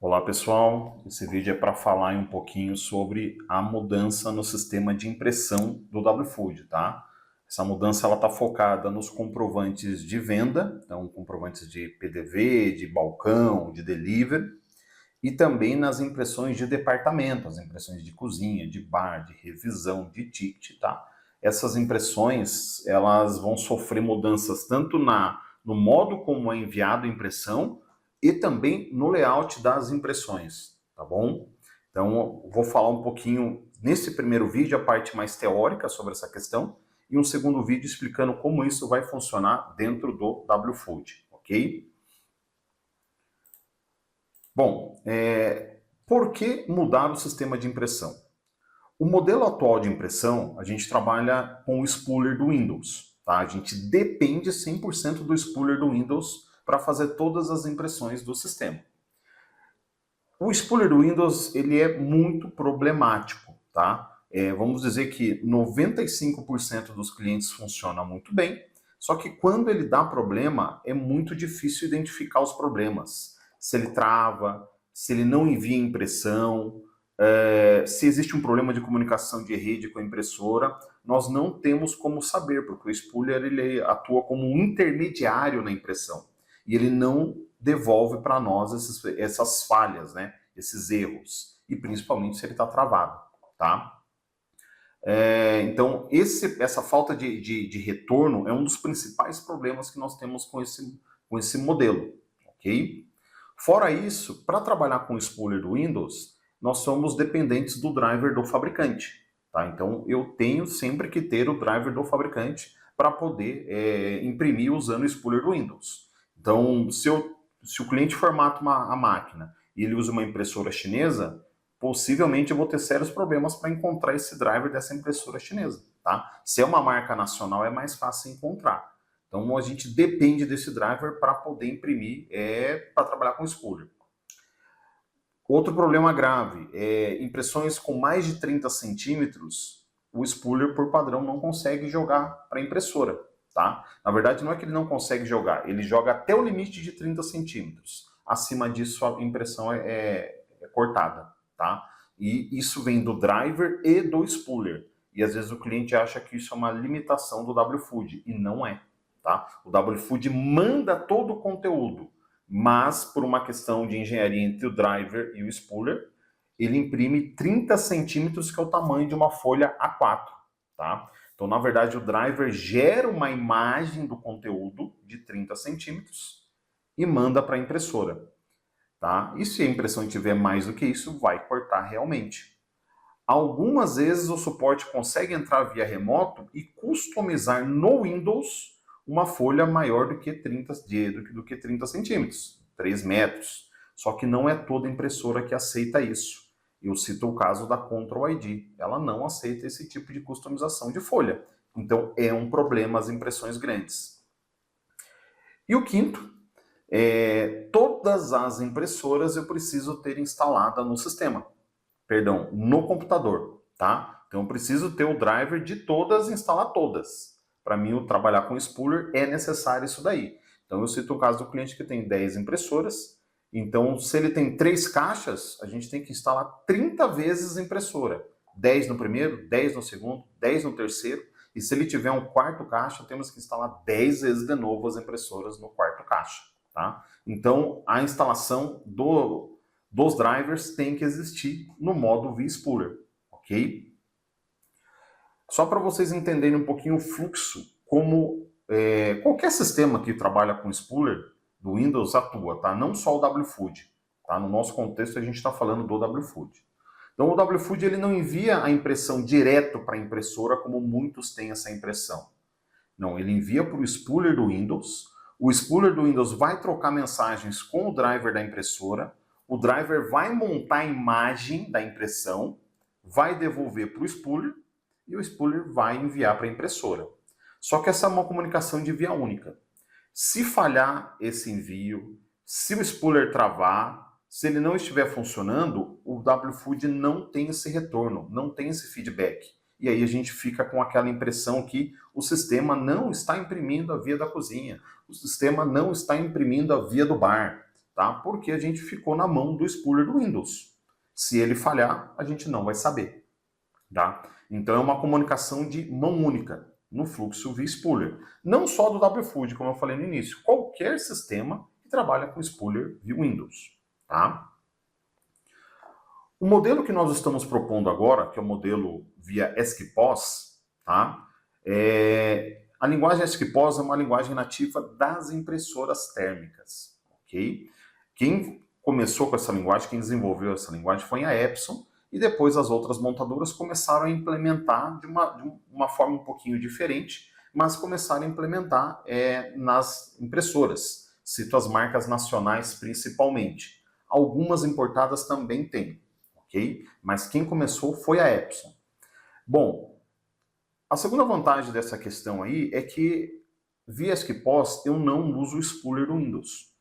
Olá pessoal, esse vídeo é para falar um pouquinho sobre a mudança no sistema de impressão do WFood, tá? Essa mudança ela está focada nos comprovantes de venda, então comprovantes de PDV, de balcão, de delivery, e também nas impressões de departamento, as impressões de cozinha, de bar, de revisão, de ticket, tá? Essas impressões elas vão sofrer mudanças tanto no modo como é enviado a impressão, e também no layout das impressões, tá bom? Então, vou falar um pouquinho nesse primeiro vídeo, a parte mais teórica sobre essa questão, e um segundo vídeo explicando como isso vai funcionar dentro do WFood, ok? Bom, por que mudar o sistema de impressão? O modelo atual de impressão, a gente trabalha com o spooler do Windows, tá? A gente depende 100% do spooler do Windows para fazer todas as impressões do sistema. O spooler do Windows ele é muito problemático, tá? Vamos dizer que 95% dos clientes funciona muito bem, só que quando ele dá problema, é muito difícil identificar os problemas. Se ele trava, se ele não envia impressão, se existe um problema de comunicação de rede com a impressora, nós não temos como saber, porque o spooler ele atua como um intermediário na impressão e ele não devolve para nós essas falhas, né? Esses erros, e principalmente se ele está travado, tá? Então, essa falta de retorno é um dos principais problemas que nós temos com esse modelo, ok? Fora isso, para trabalhar com o spooler do Windows, nós somos dependentes do driver do fabricante, tá? Então, eu tenho sempre que ter o driver do fabricante para poder imprimir usando o spooler do Windows. Então, se o cliente formata a máquina e ele usa uma impressora chinesa, possivelmente eu vou ter sérios problemas para encontrar esse driver dessa impressora chinesa, tá? Se é uma marca nacional, é mais fácil encontrar. Então, a gente depende desse driver para poder imprimir, para trabalhar com spooler. Outro problema grave é impressões com mais de 30 centímetros, o spooler, por padrão, não consegue jogar para a impressora, tá? Na verdade, não é que ele não consegue jogar, ele joga até o limite de 30 centímetros. Acima disso, a impressão é cortada, tá? E isso vem do driver e do spooler. E às vezes o cliente acha que isso é uma limitação do WFood, e não é, tá? O WFood manda todo o conteúdo, mas por uma questão de engenharia entre o driver e o spooler, ele imprime 30 centímetros, que é o tamanho de uma folha A4, tá? Então, na verdade, o driver gera uma imagem do conteúdo de 30 centímetros e manda para a impressora, tá? E se a impressão tiver mais do que isso, vai cortar realmente. Algumas vezes o suporte consegue entrar via remoto e customizar no Windows uma folha maior do que 30 centímetros, 3 metros. Só que não é toda impressora que aceita isso. Eu cito o caso da Control ID. Ela não aceita esse tipo de customização de folha. Então é um problema as impressões grandes. E o quinto, todas as impressoras eu preciso ter instalada no sistema. Perdão, no computador, tá? Então eu preciso ter o driver de todas, instalar todas. Para mim, eu trabalhar com spooler é necessário isso daí. Então eu cito o caso do cliente que tem 10 impressoras. Então, se ele tem 3 caixas, a gente tem que instalar 30 vezes a impressora. 10 no primeiro, 10 no segundo, 10 no terceiro. E se ele tiver um quarto caixa, temos que instalar 10 vezes de novo as impressoras no quarto caixa, tá? Então, a instalação dos drivers tem que existir no modo vSpooler, ok? Só para vocês entenderem um pouquinho o fluxo, como qualquer sistema que trabalha com spooler do Windows atua, tá? Não só o WFood, tá? No nosso contexto a gente está falando do WFood. Então o WFood ele não envia a impressão direto para a impressora como muitos têm essa impressão. Não, ele envia para o spooler do Windows. O spooler do Windows vai trocar mensagens com o driver da impressora. O driver vai montar a imagem da impressão, vai devolver para o spooler e o spooler vai enviar para a impressora. Só que essa é uma comunicação de via única. Se falhar esse envio, se o spooler travar, se ele não estiver funcionando, o WFood não tem esse retorno, não tem esse feedback. E aí a gente fica com aquela impressão que o sistema não está imprimindo a via da cozinha, o sistema não está imprimindo a via do bar, tá? Porque a gente ficou na mão do spooler do Windows. Se ele falhar, a gente não vai saber, tá? Então é uma comunicação de mão única no fluxo via spooler. Não só do WFood, como eu falei no início, qualquer sistema que trabalha com spooler via Windows, tá? O modelo que nós estamos propondo agora, que é o modelo via ESCPOS, tá? A linguagem ESCPOS é uma linguagem nativa das impressoras térmicas, ok? Quem começou com essa linguagem, quem desenvolveu essa linguagem foi a Epson, e depois as outras montadoras começaram a implementar de uma forma um pouquinho diferente, mas começaram a implementar nas impressoras. Cito as marcas nacionais principalmente. Algumas importadas também têm, ok? Mas quem começou foi a Epson. Bom, a segunda vantagem dessa questão aí é que via ESCPOS eu não uso o spooler do Windows.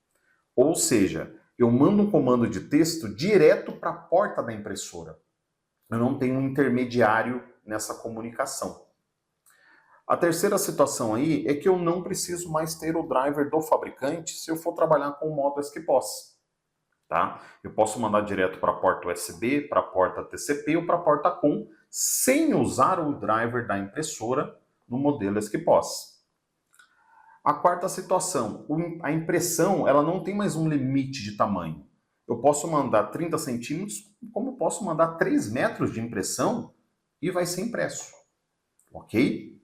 Ou seja, eu mando um comando de texto direto para a porta da impressora. Eu não tenho um intermediário nessa comunicação. A terceira situação aí é que eu não preciso mais ter o driver do fabricante se eu for trabalhar com o modo ESCPOS. Tá? Eu posso mandar direto para a porta USB, para a porta TCP ou para a porta COM, sem usar o driver da impressora no modelo ESCPOS. A quarta situação, a impressão ela não tem mais um limite de tamanho. Eu posso mandar 30 centímetros, como posso mandar 3 metros de impressão e vai ser impresso. Ok?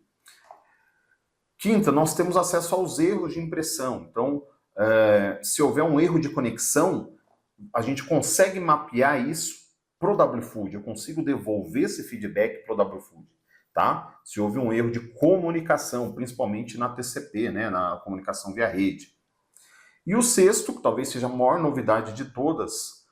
Quinta, nós temos acesso aos erros de impressão. Então, se houver um erro de conexão, a gente consegue mapear isso para o WFood. Eu consigo devolver esse feedback para o WFood. Tá? Se houve um erro de comunicação, principalmente na TCP, né, na comunicação via rede. E o sexto, que talvez seja a maior novidade de todas,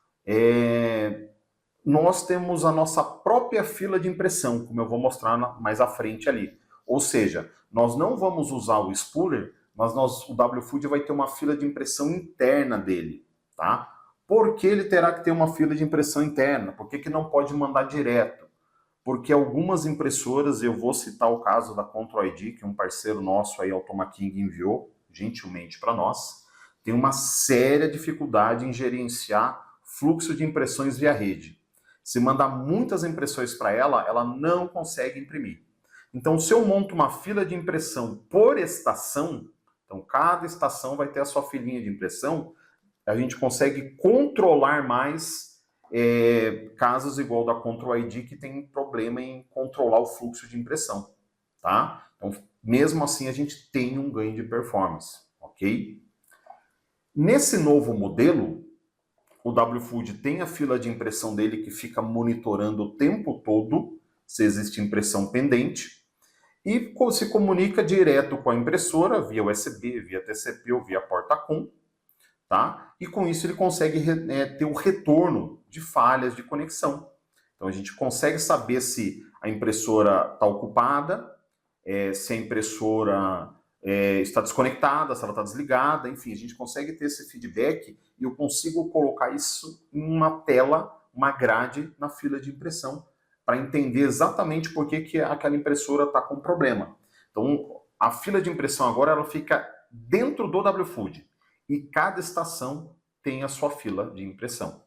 nós temos a nossa própria fila de impressão, como eu vou mostrar mais à frente ali. Ou seja, nós não vamos usar o spooler, mas o WFood vai ter uma fila de impressão interna dele. Tá? Por que ele terá que ter uma fila de impressão interna? Por que não pode mandar direto? Porque algumas impressoras, eu vou citar o caso da Control ID, que um parceiro nosso aí, Automaking, enviou gentilmente para nós, tem uma séria dificuldade em gerenciar fluxo de impressões via rede. Se mandar muitas impressões para ela, ela não consegue imprimir. Então, se eu monto uma fila de impressão por estação, então cada estação vai ter a sua filinha de impressão, a gente consegue controlar mais casos igual da Control ID que tem problema em controlar o fluxo de impressão, tá? Então, mesmo assim, a gente tem um ganho de performance, ok? Nesse novo modelo, o WFood tem a fila de impressão dele que fica monitorando o tempo todo se existe impressão pendente e se comunica direto com a impressora via USB, via TCP ou via porta COM. Tá? E com isso ele consegue ter o retorno de falhas de conexão. Então a gente consegue saber se a impressora está ocupada, se a impressora está desconectada, se ela está desligada, enfim, a gente consegue ter esse feedback e eu consigo colocar isso em uma tela, uma grade na fila de impressão, para entender exatamente por que aquela impressora está com problema. Então a fila de impressão agora ela fica dentro do WFood. E cada estação tem a sua fila de impressão,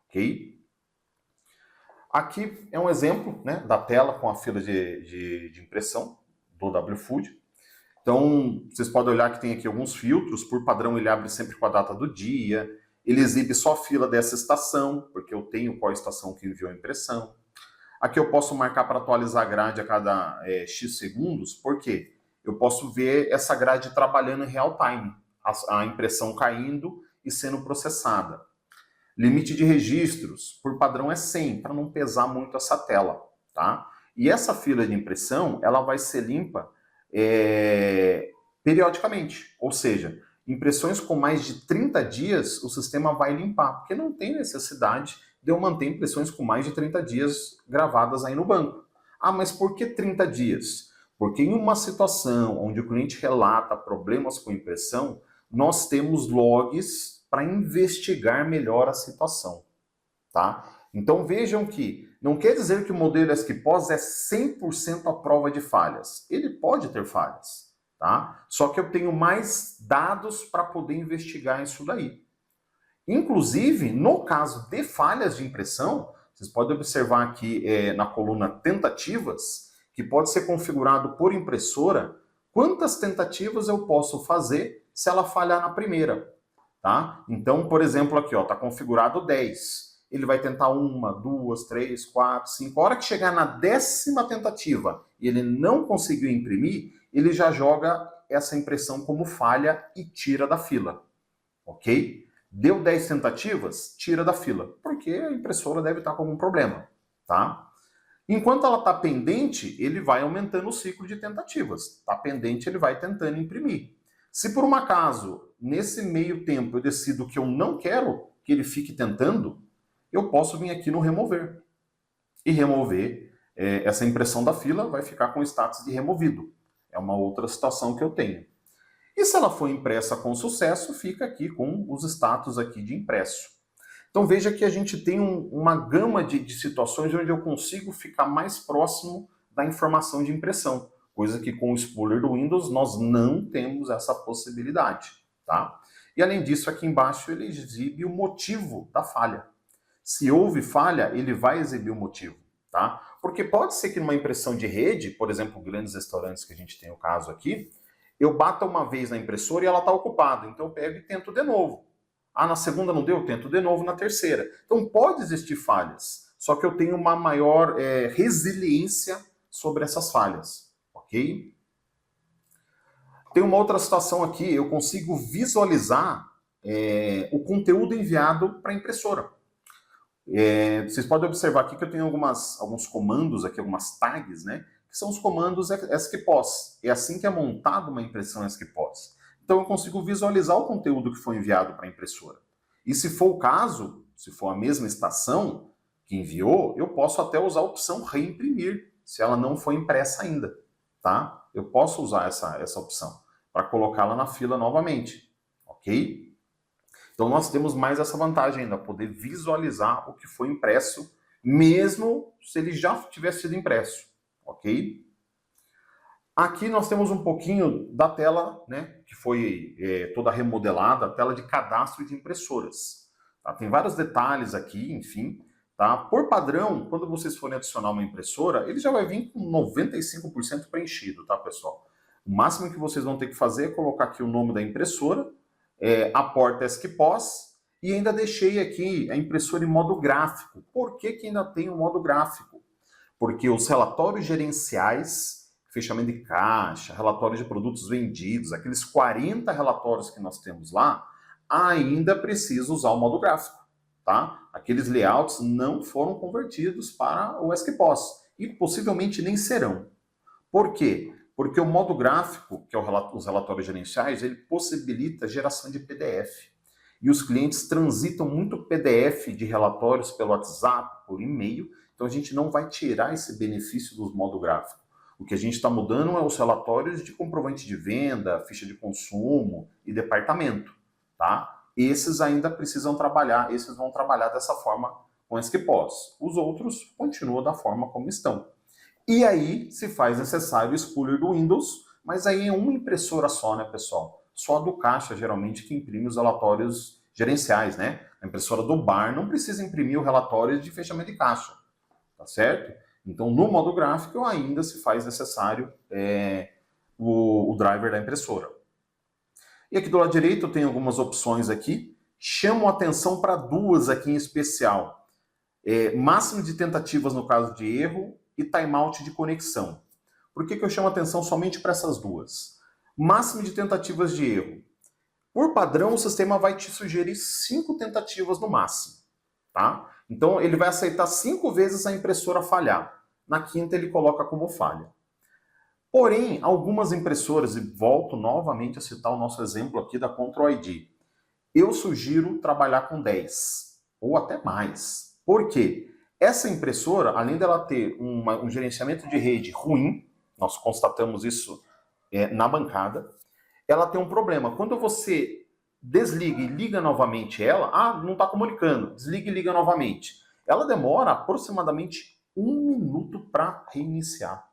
ok? Aqui é um exemplo, né, da tela com a fila de impressão do WFood. Então, vocês podem olhar que tem aqui alguns filtros. Por padrão, ele abre sempre com a data do dia. Ele exibe só a fila dessa estação, porque eu tenho qual estação que enviou a impressão. Aqui eu posso marcar para atualizar a grade a cada X segundos, porque eu posso ver essa grade trabalhando em real time. A impressão caindo e sendo processada. Limite de registros, por padrão, é 100, para não pesar muito essa tela. Tá? E essa fila de impressão ela vai ser limpa periodicamente. Ou seja, impressões com mais de 30 dias, o sistema vai limpar, porque não tem necessidade de eu manter impressões com mais de 30 dias gravadas aí no banco. Ah, mas por que 30 dias? Porque em uma situação onde o cliente relata problemas com impressão, nós temos logs para investigar melhor a situação, tá? Então vejam que não quer dizer que o modelo ESCPOS é 100% a prova de falhas. Ele pode ter falhas, tá? Só que eu tenho mais dados para poder investigar isso daí. Inclusive, no caso de falhas de impressão, vocês podem observar aqui na coluna tentativas, que pode ser configurado por impressora, quantas tentativas eu posso fazer se ela falhar na primeira. Tá? Então, por exemplo, aqui está configurado 10. Ele vai tentar 1, 2, 3, 4, 5. A hora que chegar na 10ª tentativa e ele não conseguiu imprimir, ele já joga essa impressão como falha e tira da fila. Ok? Deu 10 tentativas, tira da fila, porque a impressora deve estar com algum problema. Tá? Enquanto ela está pendente, ele vai aumentando o ciclo de tentativas. Está pendente, ele vai tentando imprimir. Se por um acaso, nesse meio tempo, eu decido que eu não quero que ele fique tentando, eu posso vir aqui no remover. E remover essa impressão da fila vai ficar com o status de removido. É uma outra situação que eu tenho. E se ela for impressa com sucesso, fica aqui com os status aqui de impresso. Então veja que a gente tem uma gama de situações onde eu consigo ficar mais próximo da informação de impressão. Coisa que com o spooler do Windows nós não temos essa possibilidade. Tá? E além disso, aqui embaixo ele exibe o motivo da falha. Se houve falha, ele vai exibir o motivo. Tá? Porque pode ser que numa impressão de rede, por exemplo, grandes restaurantes que a gente tem o caso aqui, eu bata uma vez na impressora e ela está ocupada. Então eu pego e tento de novo. Ah, na segunda não deu? Eu tento de novo na terceira. Então pode existir falhas, só que eu tenho uma maior resiliência sobre essas falhas. Ok? Tem uma outra situação aqui, eu consigo visualizar o conteúdo enviado para a impressora. Vocês podem observar aqui que eu tenho alguns comandos aqui, algumas tags, né? Que são os comandos ESCPOS. É assim que é montada uma impressão ESCPOS. Então eu consigo visualizar o conteúdo que foi enviado para a impressora. E se for o caso, se for a mesma estação que enviou, eu posso até usar a opção reimprimir, se ela não foi impressa ainda. Tá? Eu posso usar essa opção para colocá-la na fila novamente. Ok? Então nós temos mais essa vantagem ainda, poder visualizar o que foi impresso, mesmo se ele já tivesse sido impresso. Ok? Aqui nós temos um pouquinho da tela, né, que foi toda remodelada, a tela de cadastro de impressoras. Tá? Tem vários detalhes aqui, enfim. Tá? Por padrão, quando vocês forem adicionar uma impressora, ele já vai vir com 95% preenchido, tá, pessoal? O máximo que vocês vão ter que fazer é colocar aqui o nome da impressora, a porta ESCPOS, e ainda deixei aqui a impressora em modo gráfico. Por que que ainda tem o modo gráfico? Porque os relatórios gerenciais, fechamento de caixa, relatórios de produtos vendidos, aqueles 40 relatórios que nós temos lá, ainda precisa usar o modo gráfico. Tá? Aqueles layouts não foram convertidos para o ESCPOS e possivelmente nem serão. Por quê? Porque o modo gráfico, que é os relatórios gerenciais, ele possibilita a geração de PDF. E os clientes transitam muito PDF de relatórios pelo WhatsApp, por e-mail, então a gente não vai tirar esse benefício do modo gráfico. O que a gente está mudando é os relatórios de comprovante de venda, ficha de consumo e departamento. Tá? Esses ainda precisam trabalhar, esses vão trabalhar dessa forma com ESCPOS. Os outros continuam da forma como estão. E aí se faz necessário o spooler do Windows, mas aí é uma impressora só, né, pessoal? Só a do caixa, geralmente, que imprime os relatórios gerenciais, né? A impressora do bar não precisa imprimir o relatório de fechamento de caixa, tá certo? Então, no modo gráfico, ainda se faz necessário o driver da impressora. E aqui do lado direito eu tenho algumas opções aqui. Chamo atenção para duas aqui em especial. Máximo de tentativas no caso de erro e timeout de conexão. Por que eu chamo atenção somente para essas duas? Máximo de tentativas de erro. Por padrão, o sistema vai te sugerir 5 tentativas no máximo. Tá? Então, ele vai aceitar 5 vezes a impressora falhar. Na quinta, ele coloca como falha. Porém, algumas impressoras, e volto novamente a citar o nosso exemplo aqui da Control ID, eu sugiro trabalhar com 10, ou até mais. Por quê? Essa impressora, além dela ter um gerenciamento de rede ruim, nós constatamos isso na bancada, ela tem um problema. Quando você desliga e liga novamente ela, não está comunicando, desliga e liga novamente. Ela demora aproximadamente 1 minuto para reiniciar.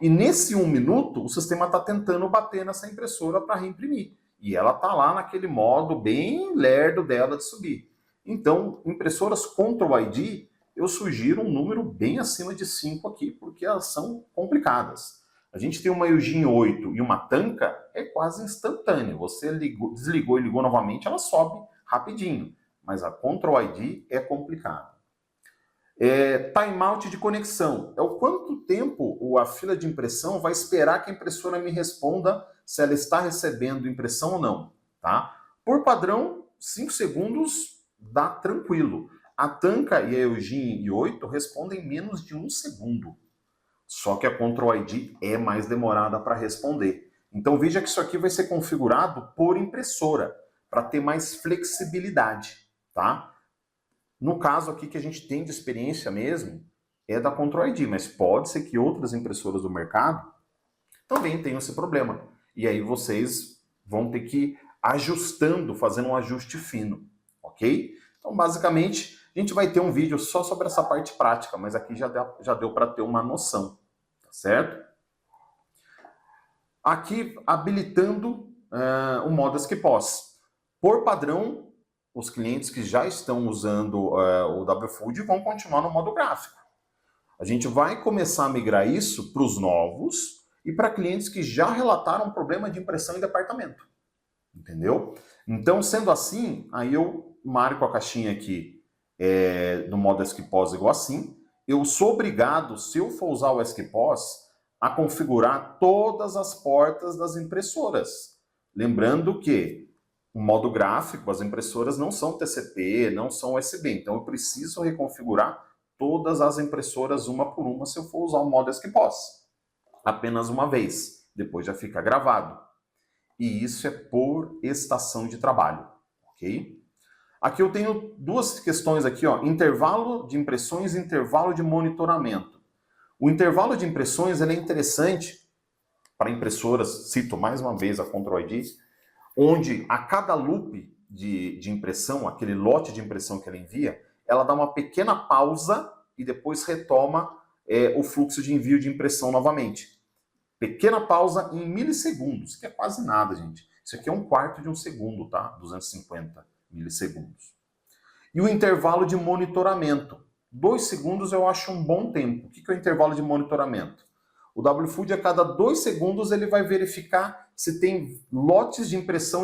E nesse 1 minuto, o sistema está tentando bater nessa impressora para reimprimir. E ela está lá naquele modo bem lerdo dela de subir. Então, impressoras Control ID, eu sugiro um número bem acima de 5 aqui, porque elas são complicadas. A gente tem uma Eugene 8 e uma Tanka, é quase instantâneo. Você desligou e ligou novamente, ela sobe rapidinho. Mas a Control ID é complicada. Timeout de conexão. É o quanto tempo a fila de impressão vai esperar que a impressora me responda se ela está recebendo impressão ou não. Tá? Por padrão, 5 segundos dá tranquilo. A Tanka e a Eugene 8 respondem em menos de 1 segundo. Só que a Control ID é mais demorada para responder. Então veja que isso aqui vai ser configurado por impressora, para ter mais flexibilidade, tá? No caso aqui que a gente tem de experiência mesmo, é da Control ID, mas pode ser que outras impressoras do mercado também tenham esse problema. E aí vocês vão ter que ir ajustando, fazendo um ajuste fino, ok? Então basicamente a gente vai ter um vídeo só sobre essa parte prática, mas aqui já deu para ter uma noção, tá certo? Aqui habilitando o modo SQPOS. Por padrão, os clientes que já estão usando o WFood vão continuar no modo gráfico. A gente vai começar a migrar isso para os novos e para clientes que já relataram problema de impressão em departamento. Entendeu? Então, sendo assim, aí eu marco a caixinha aqui do modo SQPOS igual assim. Eu sou obrigado, se eu for usar o SQPOS, a configurar todas as portas das impressoras. Lembrando que o modo gráfico, as impressoras não são TCP, não são USB, então eu preciso reconfigurar todas as impressoras uma por uma se eu for usar o modo SQPOS. Apenas uma vez, depois já fica gravado. E isso é por estação de trabalho, ok? Aqui eu tenho duas questões aqui, ó, intervalo de impressões e intervalo de monitoramento. O intervalo de impressões ele é interessante para impressoras, cito mais uma vez a Control ID, onde a cada loop de impressão, aquele lote de impressão que ela envia, ela dá uma pequena pausa e depois retoma o fluxo de envio de impressão novamente. Pequena pausa em milissegundos, que é quase nada, gente. Isso aqui é 1/4 de um segundo, tá? 250 milissegundos. E o intervalo de monitoramento. 2 segundos eu acho um bom tempo. O que é o intervalo de monitoramento? O WFood, a cada 2 segundos, ele vai verificar se tem lotes de impressão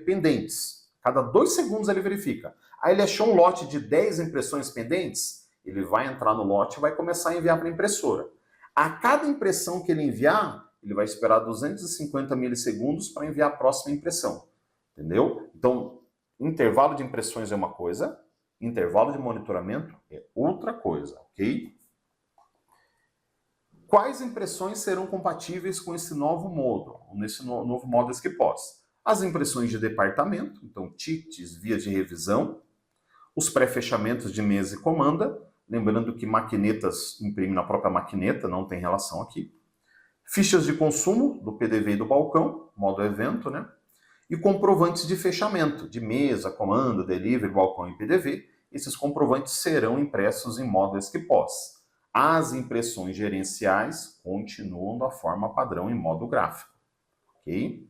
pendentes. Cada 2 segundos ele verifica. Aí ele achou um lote de 10 impressões pendentes, ele vai entrar no lote e vai começar a enviar para a impressora. A cada impressão que ele enviar, ele vai esperar 250 milissegundos para enviar a próxima impressão. Entendeu? Então, intervalo de impressões é uma coisa, intervalo de monitoramento é outra coisa, ok? Quais impressões serão compatíveis com esse novo modo, nesse novo modo SQPOS? As impressões de departamento, então tickets, vias de revisão, os pré-fechamentos de mesa e comanda, lembrando que maquinetas imprimem na própria maquineta, não tem relação aqui. Fichas de consumo, do PDV e do balcão, modo evento, né? E comprovantes de fechamento, de mesa, comanda, delivery, balcão e PDV. Esses comprovantes serão impressos em modo SQPOS. As impressões gerenciais continuam da forma padrão em modo gráfico, ok?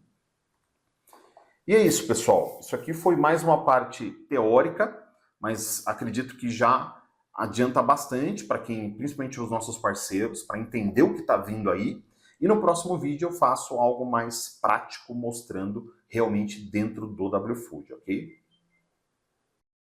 E é isso, pessoal. Isso aqui foi mais uma parte teórica, mas acredito que já adianta bastante para quem, principalmente os nossos parceiros, para entender o que está vindo aí. E no próximo vídeo eu faço algo mais prático, mostrando realmente dentro do WFood, ok?